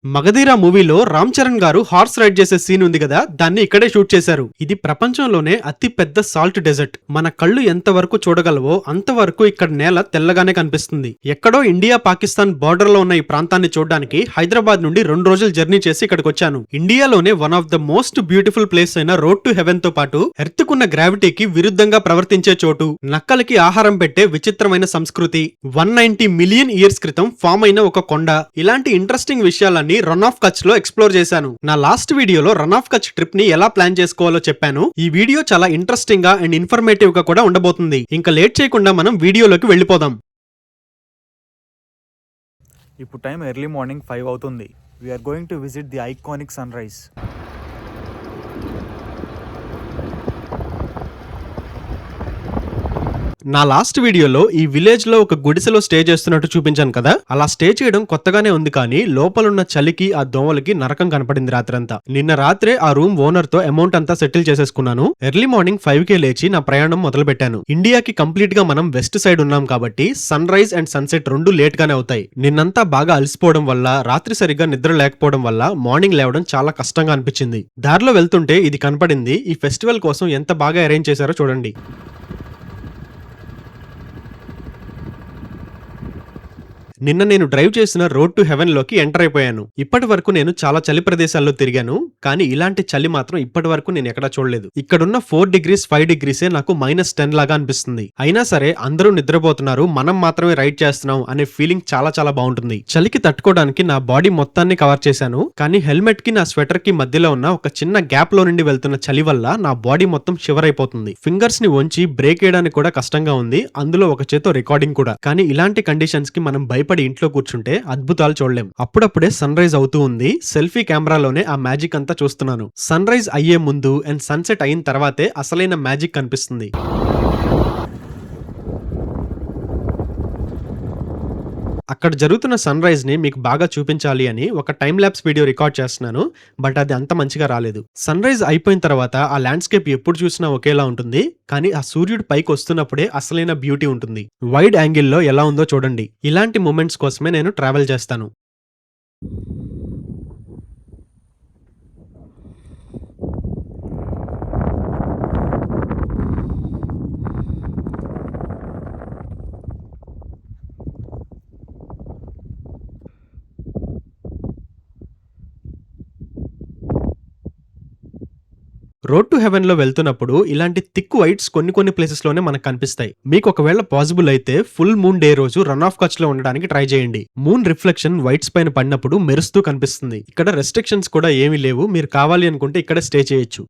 మగధీర మూవీలో రామ్ చరణ్ గారు horse ride చేసే సీన్ ఉంది కదా, దాన్ని ఇక్కడే షూట్ చేశారు. ఇది ప్రపంచంలోనే అతి పెద్ద సాల్ట్ డెజర్ట్. మన కళ్ళు ఎంత వరకు చూడగలవో అంతవరకు ఇక్కడ నేల తెల్లగానే కనిపిస్తుంది. ఎక్కడో ఇండియా పాకిస్తాన్ బార్డర్ లో ఉన్న ఈ ప్రాంతాన్ని చూడడానికి హైదరాబాద్ నుండి 2 రోజులు జర్నీ చేసి ఇక్కడికి వచ్చాను. ఇండియాలోనే one of the most beautiful place అయిన రోడ్ టు హెవెన్ తో పాటు ఎర్త్ కున్న గ్రావిటీకి విరుద్ధంగా ప్రవర్తించే చోటు, నక్కలకి ఆహారం పెట్టే విచిత్రమైన సంస్కృతి, 190 మిలియన్ ఇయర్స్ క్రితం ఫామ్ అయిన ఒక కొండ, ఇలాంటి ఇంట్రెస్టింగ్ విషయాలన్నీ రన్ ఆఫ్ కచ్ లో ఎక్స్ప్లోర్ చేశాను. నా లాస్ట్ వీడియోలో రన్ ఆఫ్ కచ్ ట్రిప్ ని ఎలా ప్లాన్ చేసుకోవాలో చెప్పాను. ఈ వీడియో చాలా ఇంట్రెస్టింగ్ గా అండ్ ఇన్ఫర్మేటివ్ గా కూడా ఉండబోతుంది. ఇంకా లేట్ చేయకుండా మనం వీడియోలోకి వెళ్ళిపోదాం. ఇప్పుడు టైం ఎర్లీ మార్నింగ్ 5 అవుతుంది. We're going to visit the iconic sunrise. నా లాస్ట్ వీడియోలో ఈ విలేజ్ లో ఒక గుడిసెలో స్టే చేస్తున్నట్టు చూపించాను కదా, అలా స్టే చేయడం కొత్తగానే ఉంది, కానీ లోపలున్న చలికి ఆ దోమలకి నరకం కనపడింది రాత్రంతా. నిన్న రాత్రే ఆ రూమ్ ఓనర్ తో అమౌంట్ అంతా సెటిల్ చేసేసుకున్నాను. ఎర్లీ మార్నింగ్ 5కే లేచి నా ప్రయాణం మొదలు పెట్టాను. ఇండియాకి కంప్లీట్ గా మనం వెస్ట్ సైడ్ ఉన్నాం కాబట్టి సన్ రైజ్ అండ్ సన్సెట్ రెండు లేట్ గానే అవుతాయి. నిన్నంతా బాగా అలసిపోవడం వల్ల, రాత్రి సరిగ్గా నిద్ర లేకపోవడం వల్ల మార్నింగ్ లేవడం చాలా కష్టంగా అనిపించింది. దారిలో వెళ్తుంటే ఇది కనపడింది. ఈ ఫెస్టివల్ కోసం ఎంత బాగా అరేంజ్ చేశారో చూడండి. నిన్న నేను డ్రైవ్ చేసిన రోడ్ టు హెవెన్ లోకి ఎంటర్ అయిపోయాను. ఇప్పటి వరకు నేను చాలా చలి ప్రదేశాల్లో తిరిగాను, కానీ ఇలాంటి చలి మాత్రం ఇప్పటి వరకు నేను ఎక్కడా చూడలేదు. ఇక్కడున్న 4 degrees 5 degrees నాకు -10 లాగా అనిపిస్తుంది. అయినా సరే అందరూ నిద్రపోతున్నారు, మనం మాత్రమే రైడ్ చేస్తున్నాం అనే ఫీలింగ్ చాలా చాలా బాగుంటుంది. చలికి తట్టుకోవడానికి నా బాడీ మొత్తాన్ని కవర్ చేశాను, కానీ హెల్మెట్ కి నా స్వెటర్ కి మధ్యలో ఉన్న ఒక చిన్న గ్యాప్ లో నుండి వెళ్తున్న చలి వల్ల నా బాడీ మొత్తం షివర్ అయిపోతుంది. ఫింగర్స్ ని వంచి బ్రేక్ వేయడానికి కూడా కష్టంగా ఉంది, అందులో ఒక చేతో రికార్డింగ్ కూడా. కానీ ఇలాంటి కండిషన్స్ కి మనం భయపడి ఇంట్లో కూర్చుంటే అద్భుతాలు చూడలేం. అప్పుడప్పుడే సన్ రైజ్ అవుతూ ఉంది. సెల్ఫీ కెమెరాలోనే ఆ మ్యాజిక్ అంతా చూస్తున్నాను. సన్ రైజ్ అయ్యే ముందు అండ్ సన్సెట్ అయిన తర్వాతే అసలైన మ్యాజిక్ కనిపిస్తుంది. అక్కడ జరుగుతున్న సన్ రైజ్ ని మీకు బాగా చూపించాలి అని ఒక టైమ్ ల్యాప్స్ వీడియో రికార్డ్ చేస్తున్నాను, బట్ అది అంత మంచిగా రాలేదు. సన్ రైజ్ అయిపోయిన తర్వాత ఆ ల్యాండ్స్కేప్ ఎప్పుడు చూసినా ఒకేలా ఉంటుంది, కానీ ఆ సూర్యుడు పైకి వస్తున్నప్పుడే అసలైన బ్యూటీ ఉంటుంది. వైడ్ యాంగిల్లో ఎలా ఉందో చూడండి. ఇలాంటి మూమెంట్స్ కోసమే నేను ట్రావెల్ చేస్తాను. రోడ్ టు హెవెన్ లో వెళ్తున్నప్పుడు ఇలాంటి థిక్ వైట్స్ కొన్ని ప్లేసెస్ లోనే మనకు కనిపిస్తాయి. మీకు ఒకవేళ పాసిబుల్ అయితే ఫుల్ మూన్ డే రోజు రన్ ఆఫ్ కచ్ లో ఉండడానికి ట్రై చేయండి. మూన్ రిఫ్లెక్షన్ వైట్స్ పైన పడినప్పుడు మెరుస్తూ కనిపిస్తుంది. ఇక్కడ రెస్ట్రిక్షన్స్ కూడా ఏమీ లేవు, మీరు కావాలి అనుకుంటే ఇక్కడ స్టే చేయొచ్చు.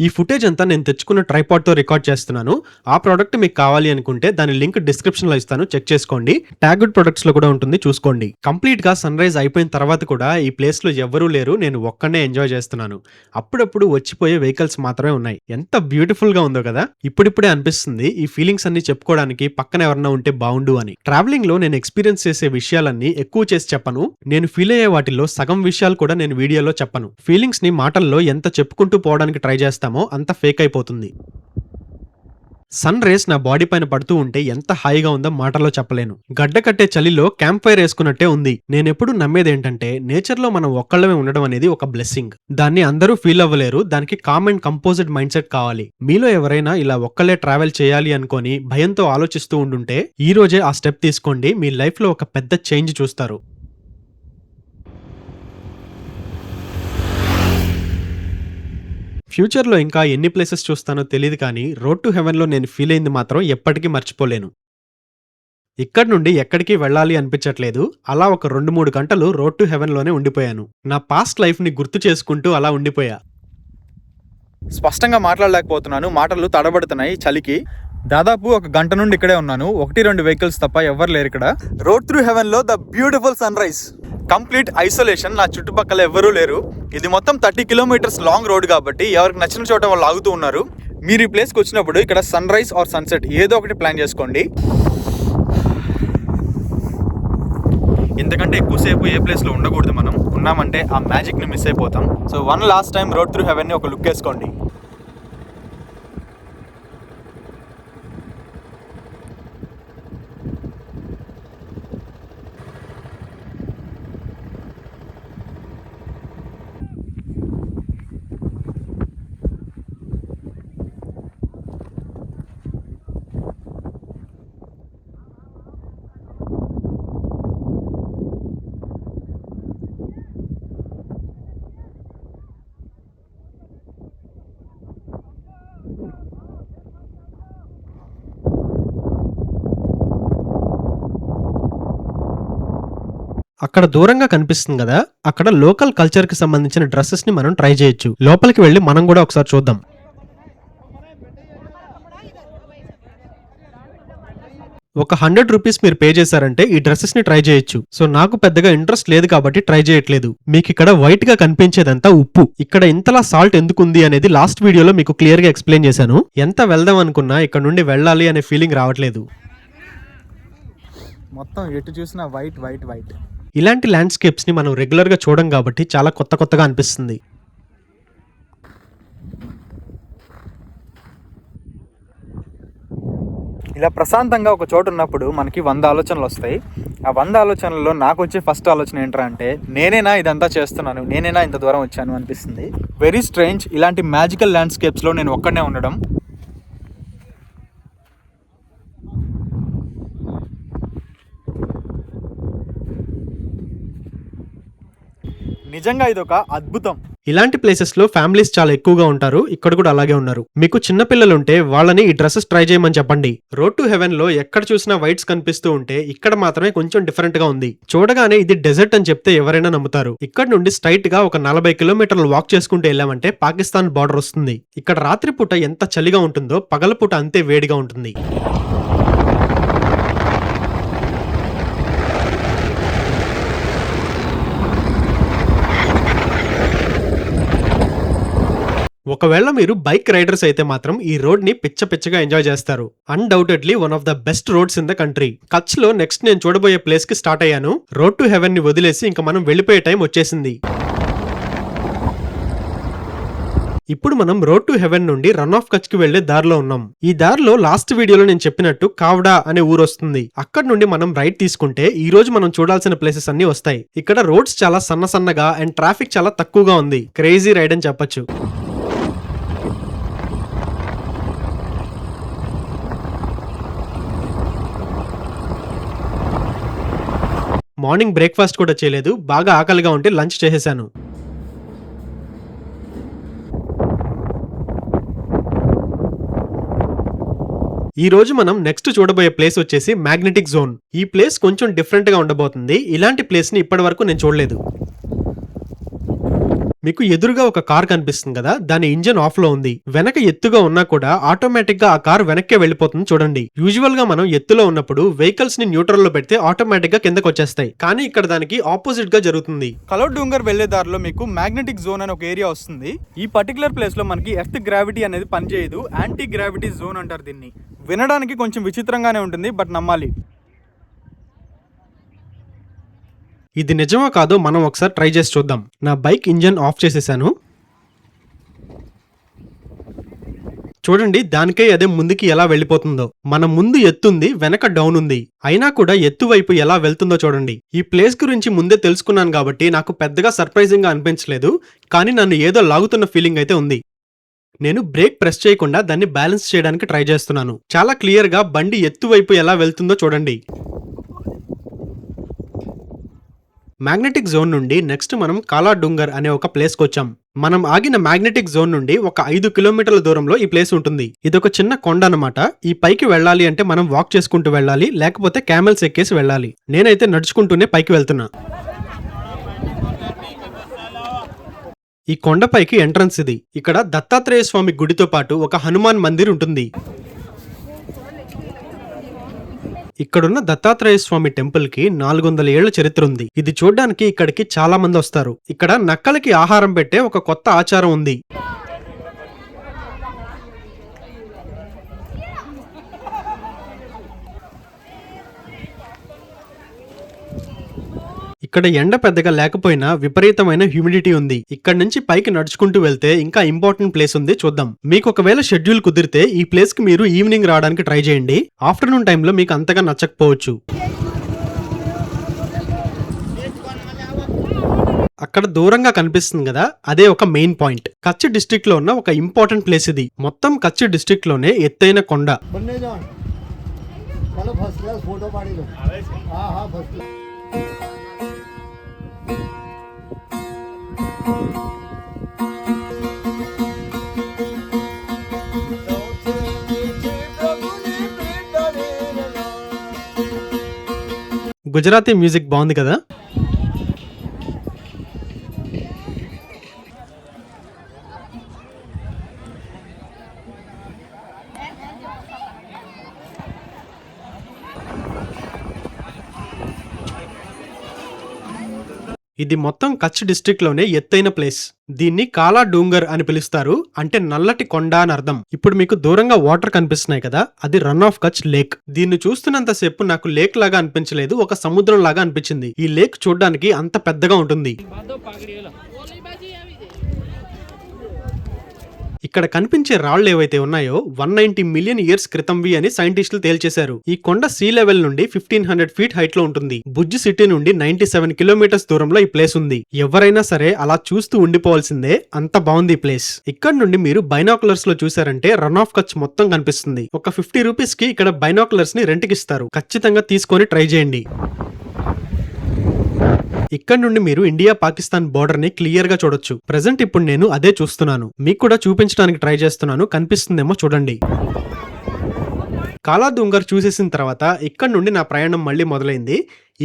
ఈ ఫుటేజ్ అంతా నేను తెచ్చుకున్న ట్రైపాడ్ తో రికార్డ్ చేస్తున్నాను. ఆ ప్రోడక్ట్ మీకు కావాలి అనుకుంటే దాని లింక్ డిస్క్రిప్షన్ లో ఇస్తాను, చెక్ చేసుకోండి. ట్యాగ్డ్ ప్రొడక్ట్స్ లో కూడా ఉంటుంది, చూసుకోండి. కంప్లీట్ గా సన్ రైజ్ అయిపోయిన తర్వాత కూడా ఈ ప్లేస్ లో ఎవ్వరూ లేరు, నేను ఒక్కనే ఎంజాయ్ చేస్తున్నాను. అప్పుడప్పుడు వచ్చిపోయే వెహికల్స్ మాత్రమే ఉన్నాయి. ఎంత బ్యూటిఫుల్ గా ఉందో కదా. ఇప్పుడిప్పుడే అనిపిస్తుంది ఈ ఫీలింగ్స్ అన్ని చెప్పుకోవడానికి పక్కన ఎవరన్నా ఉంటే బాగుండు అని. ట్రావెలింగ్ లో నేను ఎక్స్పీరియన్స్ చేసే విషయాలన్నీ ఎక్కువ చేసి చెప్పను. నేను ఫీల్ అయ్యే వాటిలో సగం విషయాలు కూడా నేను వీడియోలో చెప్పను. ఫీలింగ్స్ ని మాటల్లో ఎంత చెప్పుకుంటూ పోవడానికి ట్రై చేస్తాను అంత ఫేక్ అయిపోతుంది. సన్ రేస్ నా బాడీ పైన పడుతూ ఉంటే ఎంత హాయిగా ఉందో మాటల్లో చెప్పలేను. గడ్డ కట్టే చలిలో క్యాంప్ ఫైర్ వేసుకున్నట్టే ఉంది. నేనెప్పుడు నమ్మేది ఏంటంటే నేచర్ లో మనం ఒక్కళ్ళమే ఉండడం అనేది ఒక బ్లెస్సింగ్. దాన్ని అందరూ ఫీల్ అవ్వలేరు, దానికి calm and composite mindset కావాలి. మీలో ఎవరైనా ఇలా ఒక్కలే ట్రావెల్ చేయాలి అనుకొని భయంతో ఆలోచిస్తూ ఉండుంటే ఈ రోజే ఆ స్టెప్ తీసుకోండి. మీ లైఫ్ లో ఒక పెద్ద చేంజ్ చూస్తారు. ఫ్యూచర్లో ఇంకా ఎన్ని ప్లేసెస్ చూస్తానో తెలియదు, కానీ రోడ్ టు హెవెన్లో నేను ఫీల్ అయింది మాత్రం ఎప్పటికీ మర్చిపోలేను. ఇక్కడ నుండి ఎక్కడికి వెళ్ళాలి అనిపించట్లేదు. అలా ఒక 2-3 గంటలు రోడ్ టు హెవెన్లోనే ఉండిపోయాను. నా పాస్ట్ లైఫ్ని గుర్తు చేసుకుంటూ అలా ఉండిపోయా. స్పష్టంగా మాట్లాడలేకపోతున్నాను, మాటలు తడబడుతున్నాయి చలికి. దాదాపు 1 గంట నుండి ఇక్కడే ఉన్నాను. 1-2 వెహికల్స్ తప్ప ఎవరు లేరు ఇక్కడ. రోడ్ త్రూ హెవెన్ లో the beautiful sunrise. Complete isolation, నా చుట్టుపక్కల ఎవరూ లేరు. ఇది మొత్తం 30 kilometers లాంగ్ రోడ్ కాబట్టి ఎవరికి నచ్చిన చోట వాళ్ళు ఆగుతూ ఉన్నారు. మీరు ఈ ప్లేస్కి వచ్చినప్పుడు ఇక్కడ సన్ రైజ్ ఆర్ సన్సెట్ ఏదో ఒకటి ప్లాన్ చేసుకోండి. ఇంతకంటే ఎక్కువసేపు ఏ ప్లేస్లో ఉండకూడదు. మనం ఉన్నామంటే ఆ మ్యాజిక్ని మిస్ అయిపోతాం. So one last time road through హెవెన్ని ఒక లుక్ వేసుకోండి. అక్కడ దూరంగా కనిపిస్తుంది కదా, అక్కడ లోకల్ కల్చర్ కి సంబంధించిన డ్రెస్సెస్ ని మనం ట్రై చేయొచ్చు. లోపలికి వెళ్ళి మనం కూడా ఒకసారి చూద్దాం. ఒక 100 రూపీస్ మీరు పే చేశారంటే ఈ డ్రెస్సెస్ ని ట్రై చేయొచ్చు. సో నాకు పెద్దగా ఇంట్రెస్ట్ లేదు కాబట్టి ట్రై చేయట్లేదు. మీకు ఇక్కడ వైట్ గా కనిపించేదంతా ఉప్పు. ఇక్కడ ఇంతలా సాల్ట్ ఎందుకుంది అనేది లాస్ట్ వీడియోలో మీకు క్లియర్ గా ఎక్స్ప్లెయిన్ చేశాను. ఎంత వెళ్దాం అనుకున్నా ఇక్కడ నుండి వెళ్ళాలి అనే ఫీలింగ్ రావట్లేదు. మొత్తం ఎటు చూసినా వైట్ వైట్ వైట్. ఇలాంటి ల్యాండ్స్కేప్స్ ని మనం రెగ్యులర్ గా చూడం కాబట్టి చాలా కొత్తగా అనిపిస్తుంది. ఇలా ప్రశాంతంగా ఒక చోటు ఉన్నప్పుడు మనకి 100 ఆలోచనలు వస్తాయి. ఆ 100 ఆలోచనల్లో నాకు వచ్చే ఫస్ట్ ఆలోచన ఏంట్రా అంటే, నేనేనా ఇదంతా చేస్తున్నాను, నేనేనా ఇంత దూరం వచ్చాను అనిపిస్తుంది. వెరీ స్ట్రేంజ్, ఇలాంటి మ్యాజికల్ ల్యాండ్స్కేప్స్లో నేను ఒక్కడనే ఉండడం. నిజంగా ఇదొక అద్భుతం. ఇలాంటి ప్లేసెస్ లో ఫ్యామిలీస్ చాలా ఎక్కువగా ఉంటారు. ఇక్కడ కూడా అలాగే ఉన్నారు. మీకు చిన్న పిల్లలు ఉంటే వాళ్ళని ఈ డ్రెస్సెస్ ట్రై చేయమని చెప్పండి. రోడ్ టు హెవెన్ లో ఎక్కడ చూసినా వైట్స్ కనిపిస్తూ ఉంటే ఇక్కడ మాత్రమే కొంచెం డిఫరెంట్ గా ఉంది. చూడగానే ఇది డెజర్ట్ అని చెప్తే ఎవరైనా నమ్ముతారు. ఇక్కడ నుండి స్ట్రైట్ గా ఒక 40 కిలోమీటర్లు వాక్ చేసుకుంటూ వెళ్ళామంటే పాకిస్తాన్ బార్డర్ వస్తుంది. ఇక్కడ రాత్రిపూట ఎంత చలిగా ఉంటుందో పగలపూట అంతే వేడిగా ఉంటుంది. ఒకవేళ మీరు బైక్ రైడర్స్ అయితే మాత్రం ఈ రోడ్ ని పిచ్చగా ఎంజాయ్ చేస్తారు. Undoubtedly one of the best roads in the country. Kutch లో నెక్స్ట్ నేను చూడబోయే ప్లేస్ కి స్టార్ట్ అయ్యాను. రోడ్ టు హెవెన్ ని వదిలేసి ఇంకా మనం వెళ్ళిపోయే టైం వచ్చేసింది. ఇప్పుడు మనం రోడ్ టు హెవెన్ నుండి రన్ ఆఫ్ కచ్ కి వెళ్లే దారిలో ఉన్నాం. ఈ దారిలో లాస్ట్ వీడియోలో నేను చెప్పినట్టు కావ్డా అనే ఊరు వస్తుంది. అక్కడ నుండి మనం రైట్ తీసుకుంటే ఈ రోజు మనం చూడాల్సిన ప్లేసెస్ అన్ని వస్తాయి. ఇక్కడ రోడ్స్ చాలా సన్నగా అండ్ ట్రాఫిక్ చాలా తక్కువగా ఉంది. క్రేజీ రైడ్ అని చెప్పొచ్చు. మార్నింగ్ బ్రేక్ఫాస్ట్ కూడా చేయలేదు. బాగా ఆకలిగా ఉంటే లంచ్ చేసేసాను. ఈ రోజు మనం నెక్స్ట్ చూడబోయే ప్లేస్ వచ్చేసి మ్యాగ్నెటిక్ జోన్. ఈ ప్లేస్ కొంచెం డిఫరెంట్ గా ఉండబోతుంది. ఇలాంటి ప్లేస్ ని ఇప్పటి వరకు నేను చూడలేదు. మీకు ఎదురుగా ఒక కార్ కనిపిస్తుంది కదా, దాని ఇంజన్ ఆఫ్ లో ఉంది. వెనక ఎత్తుగా ఉన్నా కూడా ఆటోమేటిక్ గా ఆ కార్ వెనక్కే వెళ్ళిపోతుంది చూడండి. యూజువల్ గా మనం ఎత్తులో ఉన్నప్పుడు వెహికల్స్ ని న్యూట్రల్ లో పెడితే ఆటోమేటిక్ గా కిందకు వచ్చేస్తాయి. కానీ ఇక్కడ దానికి ఆపోజిట్ గా జరుగుతుంది. కలోట్ డూంగర్ వెళ్లే దారిలో మీకు మ్యాగ్నెటిక్ జోన్ అని ఒక ఏరియా వస్తుంది. ఈ పర్టికులర్ ప్లేస్ లో మనకి ఎర్త్ గ్రావిటీ అనేది పనిచేయదు. యాంటీ గ్రావిటీ జోన్ అంటారు దీన్ని. వినడానికి కొంచెం విచిత్రంగానే ఉంటుంది, బట్ నమ్మాలి. ఇది నిజమో కాదో మనం ఒకసారి ట్రై చేసి చూద్దాం. నా బైక్ ఇంజన్ ఆఫ్ చేసేసాను. చూడండి, దానికై అదే ముందుకి ఎలా వెళ్ళిపోతుందో. మన ముందు ఎత్తుంది, వెనక డౌన్ ఉంది. అయినా కూడా ఎత్తు వైపు ఎలా వెళ్తుందో చూడండి. ఈ ప్లేస్ గురించి ముందే తెలుసుకున్నాను కాబట్టి నాకు పెద్దగా సర్ప్రైజింగ్ గా అనిపించలేదు. కానీ నన్ను ఏదో లాగుతున్న ఫీలింగ్ అయితే ఉంది. నేను బ్రేక్ ప్రెస్ చేయకుండా దాన్ని బ్యాలెన్స్ చేయడానికి ట్రై చేస్తున్నాను. చాలా క్లియర్ గా బండి ఎత్తు వైపు ఎలా వెళ్తుందో చూడండి. మ్యాగ్నెటిక్ జోన్ నుండి నెక్స్ట్ మనం కాలా డూంగర్ అనే ఒక ప్లేస్ కి వచ్చాం. మనం ఆగిన మ్యాగ్నెటిక్ జోన్ నుండి ఒక 5 కిలోమీటర్ల దూరంలో ఈ ప్లేస్ ఉంటుంది. ఇదొక చిన్న కొండ అన్నమాట. ఈ పైకి వెళ్ళాలి అంటే మనం వాక్ చేసుకుంటూ వెళ్ళాలి, లేకపోతే క్యామెల్స్ ఎక్కేసి వెళ్ళాలి. నేనైతే నడుచుకుంటూనే పైకి వెళ్తున్నా. ఈ కొండపైకి ఎంట్రన్స్ ఇది. ఇక్కడ దత్తాత్రేయ స్వామి గుడితో పాటు ఒక హనుమాన్ మందిర్ ఉంటుంది. ఇక్కడున్న దత్తాత్రేయ స్వామి టెంపుల్ కి 400 ఏళ్ల చరిత్ర ఉంది. ఇది చూడ్డానికి ఇక్కడికి చాలా మంది వస్తారు. ఇక్కడ నక్కలకి ఆహారం పెట్టే ఒక కొత్త ఆచారం ఉంది. ఇక్కడ ఎండ పెద్దగా లేకపోయినా విపరీతమైన హ్యూమిడిటీ ఉంది. ఇక్కడ నుంచి పైకి నడుచుకుంటూ వెళ్తే ఇంకా ఇంపార్టెంట్ ప్లేస్ ఉంది, చూద్దాం. మీకు ఒకవేళ షెడ్యూల్ కుదిరితే ఈ ప్లేస్ కి మీరు ఈవినింగ్ రావడానికి ట్రై చేయండి. ఆఫ్టర్నూన్ టైంలో మీకు అంతగా నచ్చకపోవచ్చు. అక్కడ దూరంగా కనిపిస్తుంది కదా, అదే ఒక మెయిన్ పాయింట్. కచ్ డిస్ట్రిక్ట్ లో ఉన్న ఒక ఇంపార్టెంట్ ప్లేస్ ఇది. మొత్తం కచ్ డిస్ట్రిక్ట్ లోనే ఎత్తైన కొండ. గుజరాతీ మ్యూజిక్ బాగుంది కదా. ఇది మొత్తం కచ్ డిస్ట్రిక్ట్ లోనే ఎత్తైన ప్లేస్. దీన్ని కాలా డూంగర్ అని పిలుస్తారు, అంటే నల్లటి కొండ అని అర్థం. ఇప్పుడు మీకు దూరంగా వాటర్ కనిపిస్తున్నాయి కదా, అది రన్ ఆఫ్ కచ్ లేక్. దీన్ని చూస్తున్నంత సేపు నాకు లేక్ లాగా అనిపించలేదు, ఒక సముద్రం లాగా అనిపించింది. ఈ లేక్ చూడడానికి అంత పెద్దగా ఉంటుంది. ఇక్కడ కనిపించే రాళ్లు ఏవైతే ఉన్నాయో 190 మిలియన్ ఇయర్స్ క్రితంవి అని సైంటిస్టులు తేల్చేశారు. ఈ కొండ సీ లెవెల్ నుండి 1500 ఫీట్ హైట్ లో ఉంటుంది. భుజ్ సిటీ నుండి 97 కిలోమీటర్స్ దూరంలో ఈ ప్లేస్ ఉంది. ఎవరైనా సరే అలా చూస్తూ ఉండిపోవాల్సిందే, అంత బాగుంది ఈ ప్లేస్. ఇక్కడ నుండి మీరు బైనాకులర్స్ లో చూసారంటే రన్ ఆఫ్ కచ్ మొత్తం కనిపిస్తుంది. ఒక 50 రూపీస్ కి ఇక్కడ బైనాకులర్స్ ని రెంట్కి ఇస్తారు. ఖచ్చితంగా తీసుకొని ట్రై చేయండి. ఇక్కడ నుండి మీరు ఇండియా పాకిస్తాన్ బోర్డర్ ని క్లియర్ గా చూడొచ్చు. ప్రెజెంట్ ఇప్పుడు నేను అదే చూస్తున్నాను, మీకు కూడా చూపించడానికి ట్రై చేస్తున్నాను. కనిపిస్తుందేమో చూడండి. కాలా డూంగర్ చూసేసిన తర్వాత ఇక్కడ నుండి నా ప్రయాణం మళ్ళీ మొదలైంది.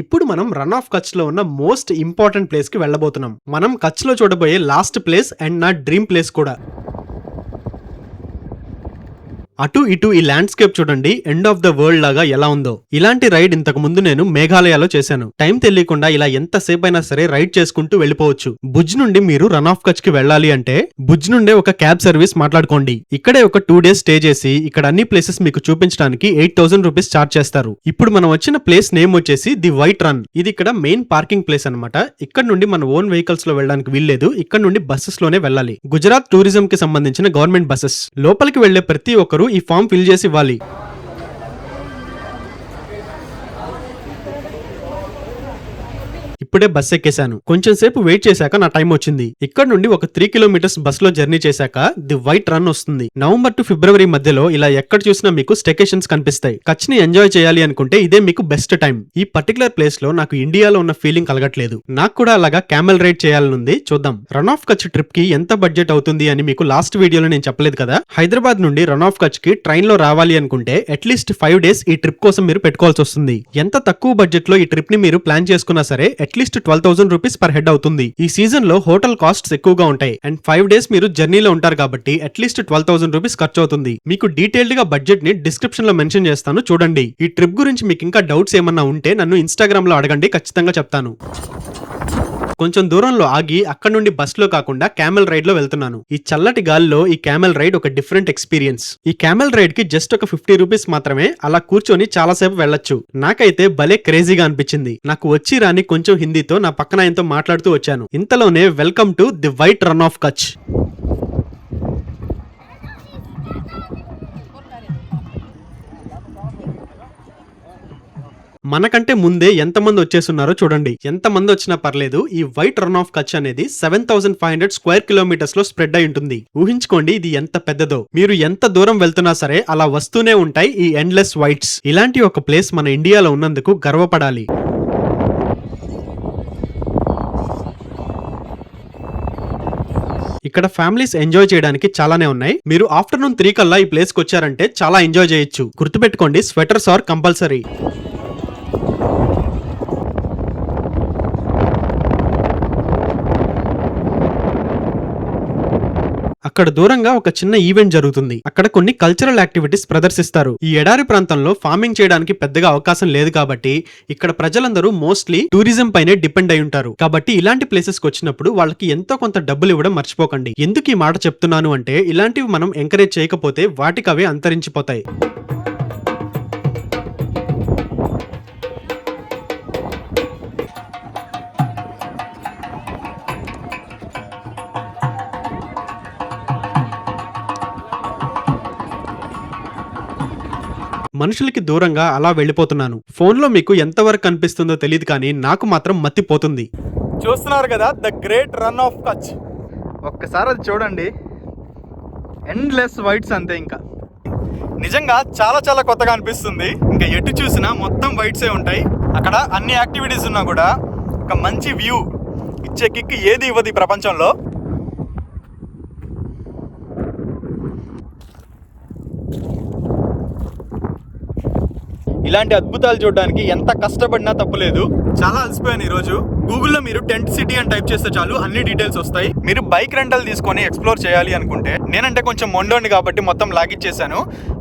ఇప్పుడు మనం రన్ ఆఫ్ కచ్ లో ఉన్న మోస్ట్ ఇంపార్టెంట్ ప్లేస్ కి వెళ్ళబోతున్నాం. మనం కచ్ లో చూడబోయే లాస్ట్ ప్లేస్ అండ్ నా డ్రీమ్ ప్లేస్ కూడా. అటు ఇటు ఈ ల్యాండ్స్కేప్ చూడండి, ఎండ్ ఆఫ్ ద వరల్డ్ లాగా ఎలా ఉందో. ఇలాంటి రైడ్ ఇంతకు ముందు నేను మేఘాలయలో చేశాను. టైం తెలియకుండా ఇలా ఎంతసేపు అయినా సరే రైడ్ చేసుకుంటూ వెళ్ళిపోవచ్చు. భుజ్ నుండి మీరు రన్ ఆఫ్ కచ్ కి వెళ్ళాలి అంటే భుజ్ నుండే ఒక క్యాబ్ సర్వీస్ మాట్లాడుకోండి. ఇక్కడే ఒక 2 days స్టే చేసి ఇక్కడ అన్ని ప్లేసెస్ మీకు చూపించడానికి 8000 రూపీస్ చార్జ్ చేస్తారు. ఇప్పుడు మనం వచ్చిన ప్లేస్ నేమ్ వచ్చేసి ది వైట్ రన్. ఇది ఇక్కడ మెయిన్ పార్కింగ్ ప్లేస్ అన్నమాట. ఇక్కడ నుండి మన ఓన్ వెహికల్స్ లో వెళ్ళడానికి వీల్లేదు, ఇక్కడ నుండి బస్సెస్ లోనే వెళ్ళాలి. గుజరాత్ టూరిజం కి సంబంధించిన గవర్నమెంట్ బస్సెస్. లోపలికి వెళ్లే ప్రతి ఒక్కరు ఈ ఫామ్ ఫిల్ చేసి ఇవ్వాలి. ఇప్పుడే బస్ ఎక్కేశాను. కొంచెం సేపు వెయిట్ చేశాక నా టైం వచ్చింది. ఇక్కడ నుండి ఒక 3 kilometers బస్ లో జర్నీ చేశాక ది వైట్ రన్ వస్తుంది. నవంబర్ టు ఫిబ్రవరి మధ్యలో ఇలా ఎక్కడ చూసినా మీకు స్టేకేషన్స్ కనిపిస్తాయి. కచ్ ని ఎంజాయ్ చేయాలి అనుకుంటే ఇదే మీకు బెస్ట్ టైం. ఈ పర్టికులర్ ప్లేస్ లో నాకు ఇండియాలో ఉన్న ఫీలింగ్ కలగట్లేదు. నాకు కూడా అలాగా క్యామెల్ రైడ్ చేయాలనుంది. చూద్దాం. రన్ ఆఫ్ కచ్ ట్రిప్ కి ఎంత బడ్జెట్ అవుతుంది అని మీకు లాస్ట్ వీడియోలో నేను చెప్పలేదు కదా. హైదరాబాద్ నుండి రన్ ఆఫ్ కచ్ కి ట్రైన్ లో రావాలి అనుకుంటే అట్లీస్ట్ 5 days ఈ ట్రిప్ కోసం మీరు పెట్టుకోవాల్సి వస్తుంది. ఎంత తక్కువ బడ్జెట్ లో ఈ ట్రిప్ ని మీరు ప్లాన్ చేసుకున్నా సరే అట్లీస్ట్ 12,000 రూపీస్ పర్ హెడ్ అవుతుంది. ఈ సీజన్ లో హోటల్ కాస్ట్స్ ఎక్కువగా ఉంటాయి అండ్ 5 days మీరు జర్నీలో ఉంటారు కాబట్టి అట్లీస్ట్ 12,000 రూపీస్ ఖర్చు అవుతుంది. మీకు డీటెయిల్డ్ గా బడ్జెట్ ని డిస్క్రిప్షన్ లో మెన్షన్ చేస్తాను, చూడండి. ఈ ట్రిప్ గురించి మీకు ఇంకా డౌట్స్ ఏమన్నా ఉంటే నన్ను ఇన్స్టాగ్రామ్ లో అడగండి, ఖచ్చితంగా చెప్తాను. కొంచెం దూరంలో ఆగి అక్కడ నుండి బస్ లో కాకుండా క్యామెల్ రైడ్ లో వెళ్తున్నాను. ఈ చల్లటి గాలిలో ఈ క్యామెల్ రైడ్ ఒక డిఫరెంట్ ఎక్స్పీరియన్స్. ఈ క్యామెల్ రైడ్ కి జస్ట్ ఒక 50 రూపీస్ మాత్రమే. అలా కూర్చొని చాలా సేపు వెళ్ళొచ్చు. నాకైతే భలే క్రేజీగా అనిపించింది. నాకు వచ్చి రాని కొంచెం హిందీతో నా పక్కన ఆయనతో మాట్లాడుతూ వచ్చాను. ఇంతలోనే welcome to the white run of Kutch. మనకంటే ముందే ఎంతమంది వచ్చేస్తున్నారో చూడండి. ఎంతమంది వచ్చినా పర్లేదు, ఈ వైట్ రన్ ఆఫ్ కచ్ అనేది 7500 స్క్వేర్ కిలోమీటర్స్ లో స్ప్రెడ్ అయి ఉంటుంది. ఊహించుకోండి ఇది ఎంత పెద్దదో. మీరు ఎంత దూరం వెళ్తున్నా సరే అలా వస్తూనే ఉంటాయి ఈ ఎండ్లెస్ వైట్స్. ఇలాంటి ఒక ప్లేస్ మన ఇండియాలో ఉన్నందుకు గర్వపడాలి. ఇక్కడ ఫ్యామిలీస్ ఎంజాయ్ చేయడానికి చాలానే ఉన్నాయి. మీరు ఆఫ్టర్నూన్ 3 కల్లా ఈ ప్లేస్ కి వచ్చారంటే చాలా ఎంజాయ్ చేయొచ్చు. గుర్తుపెట్టుకోండి, స్వెటర్స్ ఆర్ కంపల్సరీ. అక్కడ దూరంగా ఒక చిన్న ఈవెంట్ జరుగుతుంది. అక్కడ కొన్ని కల్చరల్ యాక్టివిటీస్ ప్రదర్శిస్తారు. ఈ ఎడారి ప్రాంతంలో ఫార్మింగ్ చేయడానికి పెద్దగా అవకాశం లేదు కాబట్టి ఇక్కడ ప్రజలందరూ మోస్ట్లీ టూరిజం పైనే డిపెండ్ అయి ఉంటారు. కాబట్టి ఇలాంటి ప్లేసెస్ కి వచ్చినప్పుడు వాళ్ళకి ఎంతో కొంత డబ్బులు ఇవ్వడం మర్చిపోకండి. ఎందుకు ఈ మాట చెప్తున్నాను అంటే ఇలాంటివి మనం ఎంకరేజ్ చేయకపోతే వాటికి అవే అంతరించిపోతాయి. మనుషులకి దూరంగా అలా వెళ్ళిపోతున్నాను. ఫోన్లో మీకు ఎంతవరకు కనిపిస్తుందో తెలియదు కానీ నాకు మాత్రం మత్తిపోతుంది. చూస్తున్నారు కదా the great run of Kutch. ఒక్కసారి అది చూడండి, ఎండ్లెస్ వైట్స్ అంతే. ఇంకా నిజంగా చాలా చాలా కొత్తగా అనిపిస్తుంది. ఇంకా ఎటు చూసినా మొత్తం వైట్సే ఉంటాయి. అక్కడ అన్ని యాక్టివిటీస్ ఉన్నా కూడా ఒక మంచి వ్యూ ఇచ్చే కిక్ ఏది ఇవ్వదు ఈ ప్రపంచంలో. ఇలాంటి అద్భుతాలు చూడడానికి ఎంత కష్టపడినా తప్పులేదు. చాలా అలసిపోయాను ఈరోజు. గూగుల్లో మీరు టెంట్ సిటీ అని టైప్ చేస్తే చాలు అన్ని డీటెయిల్స్ వస్తాయి. మీరు బైక్ రెంటల్ తీసుకొని ఎక్స్ప్లోర్ చేయాలి అనుకుంటే, నేనంటే కొంచెం మొండోండి కాబట్టి మొత్తం లాగిచ్చేసాను.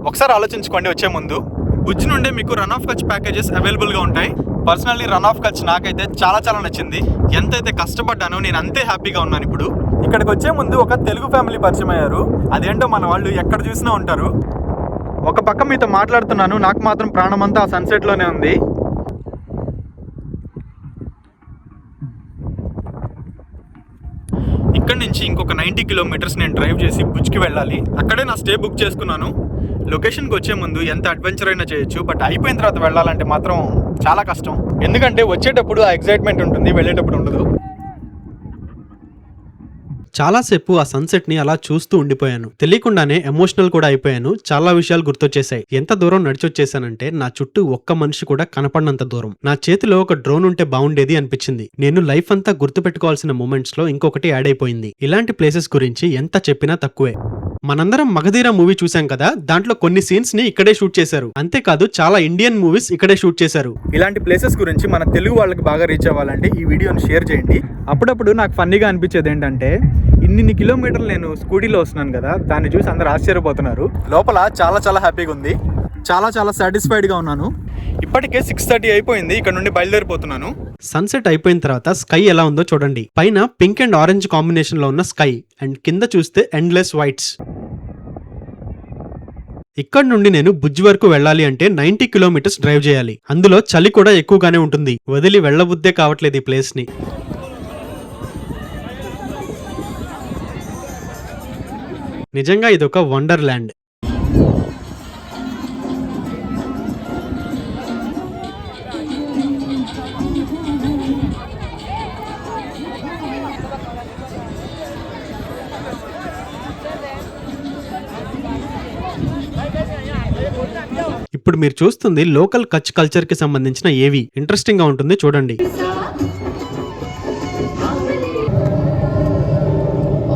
ఒకసారి ఆలోచించుకోండి వచ్చే ముందు. భుజ్ నుండే మీకు రన్ ఆఫ్ కచ్ ప్యాకేజెస్ అవైలబుల్గా ఉంటాయి. పర్సనల్లీ రన్ ఆఫ్ కచ్ నాకైతే చాలా చాలా నచ్చింది. ఎంతైతే కష్టపడ్డానో నేను అంతే హ్యాపీగా ఉన్నాను ఇప్పుడు. ఇక్కడికి వచ్చే ముందు ఒక తెలుగు ఫ్యామిలీ పరిచయం అయ్యారు. అదేంటో మన వాళ్ళు ఎక్కడ చూసినా ఉంటారు. ఒక పక్క మీతో మాట్లాడుతున్నాను, నాకు మాత్రం ప్రాణమంతా ఆ సన్సెట్లోనే ఉంది. ఇక్కడ నుంచి ఇంకొక 90 కిలోమీటర్స్ నేను డ్రైవ్ చేసి భుజ్కి వెళ్ళాలి. అక్కడే నా స్టే బుక్ చేసుకున్నాను. లొకేషన్కి వచ్చే ముందు ఎంత అడ్వెంచర్ అయినా చేయొచ్చు, బట్ అయిపోయిన తర్వాత వెళ్ళాలంటే మాత్రం చాలా కష్టం. ఎందుకంటే వచ్చేటప్పుడు ఆ ఎక్సైట్మెంట్ ఉంటుంది, వెళ్ళేటప్పుడు ఉండదు. చాలాసేపు ఆ సన్సెట్ ని అలా చూస్తూ ఉండిపోయాను. తెలియకుండానే ఎమోషనల్ కూడా అయిపోయాను. చాలా విషయాలు గుర్తొచ్చేసాయి. ఎంత దూరం నడిచొచ్చేసానంటే నా చుట్టూ ఒక్క మనిషి కూడా కనపడినంత దూరం. నా చేతిలో ఒక డ్రోన్ ఉంటే బాగుండేది అనిపించింది. నేను లైఫ్ అంతా గుర్తుపెట్టుకోవాల్సిన మూమెంట్స్ లో ఇంకొకటి యాడ్ అయిపోయింది. ఇలాంటి ప్లేసెస్ గురించి ఎంత చెప్పినా తక్కువే. మనందరం మగధీర మూవీ చూసాం కదా, దాంట్లో కొన్ని సీన్స్ ని ఇక్కడే షూట్ చేశారు. అంతేకాదు చాలా ఇండియన్ మూవీస్ ఇక్కడే షూట్ చేశారు. ఇలాంటి ప్లేసెస్ గురించి మన తెలుగు వాళ్ళకి బాగా రీచ్ అవ్వాలంటే ఈ వీడియోని షేర్ చేయండి. అప్పుడప్పుడు నాకు ఫన్నీగా అనిపించేది ఏంటంటే, ఇన్ని కిలోమీటర్లు నేను స్కూటీలో వస్తున్నాను కదా, దాన్ని చూసి అందరూ ఆశ్చర్యపోతున్నారు. లోపల చాలా చాలా హ్యాపీగా ఉంది, చాలా చాలా సాటిస్ఫైడ్ గా ఉన్నాను. ఇప్పటికే 6:30 అయిపోయింది. ఇక్కడ నుండి బయలుదేరిపోతున్నాను. సన్సెట్ అయిపోయిన తర్వాత స్కై ఎలా ఉందో చూడండి. పైన పింక్ అండ్ ఆరెంజ్ కాంబినేషన్ లో ఉన్న స్కై, అండ్ కింద చూస్తే ఎండ్లెస్ వైట్స్. ఇక్కడ నుండి నేను భుజ్ వరకు వెళ్ళాలి అంటే 90 కిలోమీటర్స్ డ్రైవ్ చేయాలి. అందులో చలి కూడా ఎక్కువగానే ఉంటుంది. వదిలి వెళ్ళబుద్దే కావట్లేదు ఈ ప్లేస్ ని. నిజంగా ఇదొక వండర్ ల్యాండ్. ఇప్పుడు మీరు చూస్తుంది లోకల్ కచ్ కల్చర్ కి సంబంధించిన ఏవి. ఇంట్రెస్టింగ్ గా ఉంటుంది, చూడండి.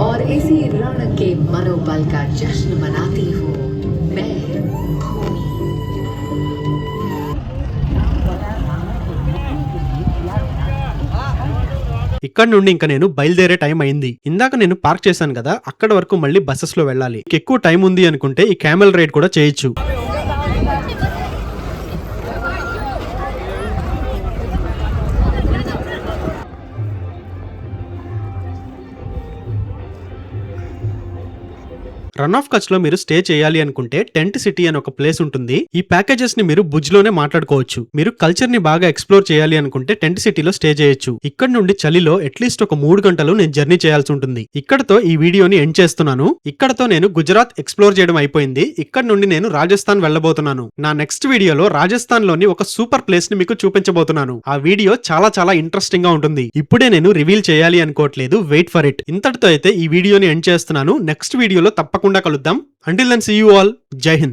और इसी रण के मनोबल का जश्न मनाती हूँ मैं भूमि। ఇక్కడ నుండి ఇంకా నేను బయలుదేరే టైం అయింది. ఇందాక నేను పార్క్ చేశాను కదా, అక్కడ వరకు మళ్ళీ బస్సెస్ లో వెళ్ళాలి. ఎక్కువ టైం ఉంది అనుకుంటే ఈ క్యామెల్ రైడ్ కూడా చేయొచ్చు. రన్ ఆఫ్ కచ్ లో మీరు స్టే చేయాలి అనుకుంటే టెంట్ సిటీ అని ఒక ప్లేస్ ఉంటుంది. ఈ ప్యాకేజెస్ ని మీరు భుజ్ లోనే మాట్లాడుకోవచ్చు. మీరు కల్చర్ ని బాగా ఎక్స్ప్లోర్ చేయాలి అనుకుంటే టెంట్ సిటీలో స్టే చేయొచ్చు. ఇక్కడ నుండి చలిలో అట్లీస్ట్ ఒక 3 గంటలు నేను జర్నీ చేయాల్సి ఉంటుంది. ఇక్కడతో ఈ వీడియోని ఎండ్ చేస్తున్నాను. ఇక్కడతో నేను గుజరాత్ ఎక్స్ప్లోర్ చేయడం అయిపోయింది. ఇక్కడ నుండి నేను రాజస్థాన్ వెళ్ళబోతున్నాను. నా నెక్స్ట్ వీడియోలో రాజస్థాన్ లోని ఒక సూపర్ ప్లేస్ ని మీకు చూపించబోతున్నాను. ఆ వీడియో చాలా చాలా ఇంట్రెస్టింగ్ గా ఉంటుంది. ఇప్పుడే నేను రివీల్ చేయాలి అనుకోవట్లేదు, వెయిట్ ఫర్ ఇట్. ఇంతటితో అయితే ఈ వీడియోని ఎండ్ చేస్తున్నాను. నెక్స్ట్ వీడియోలో తప్పకుండా కలుద్దాం. Until then, see you all. Jai Hind.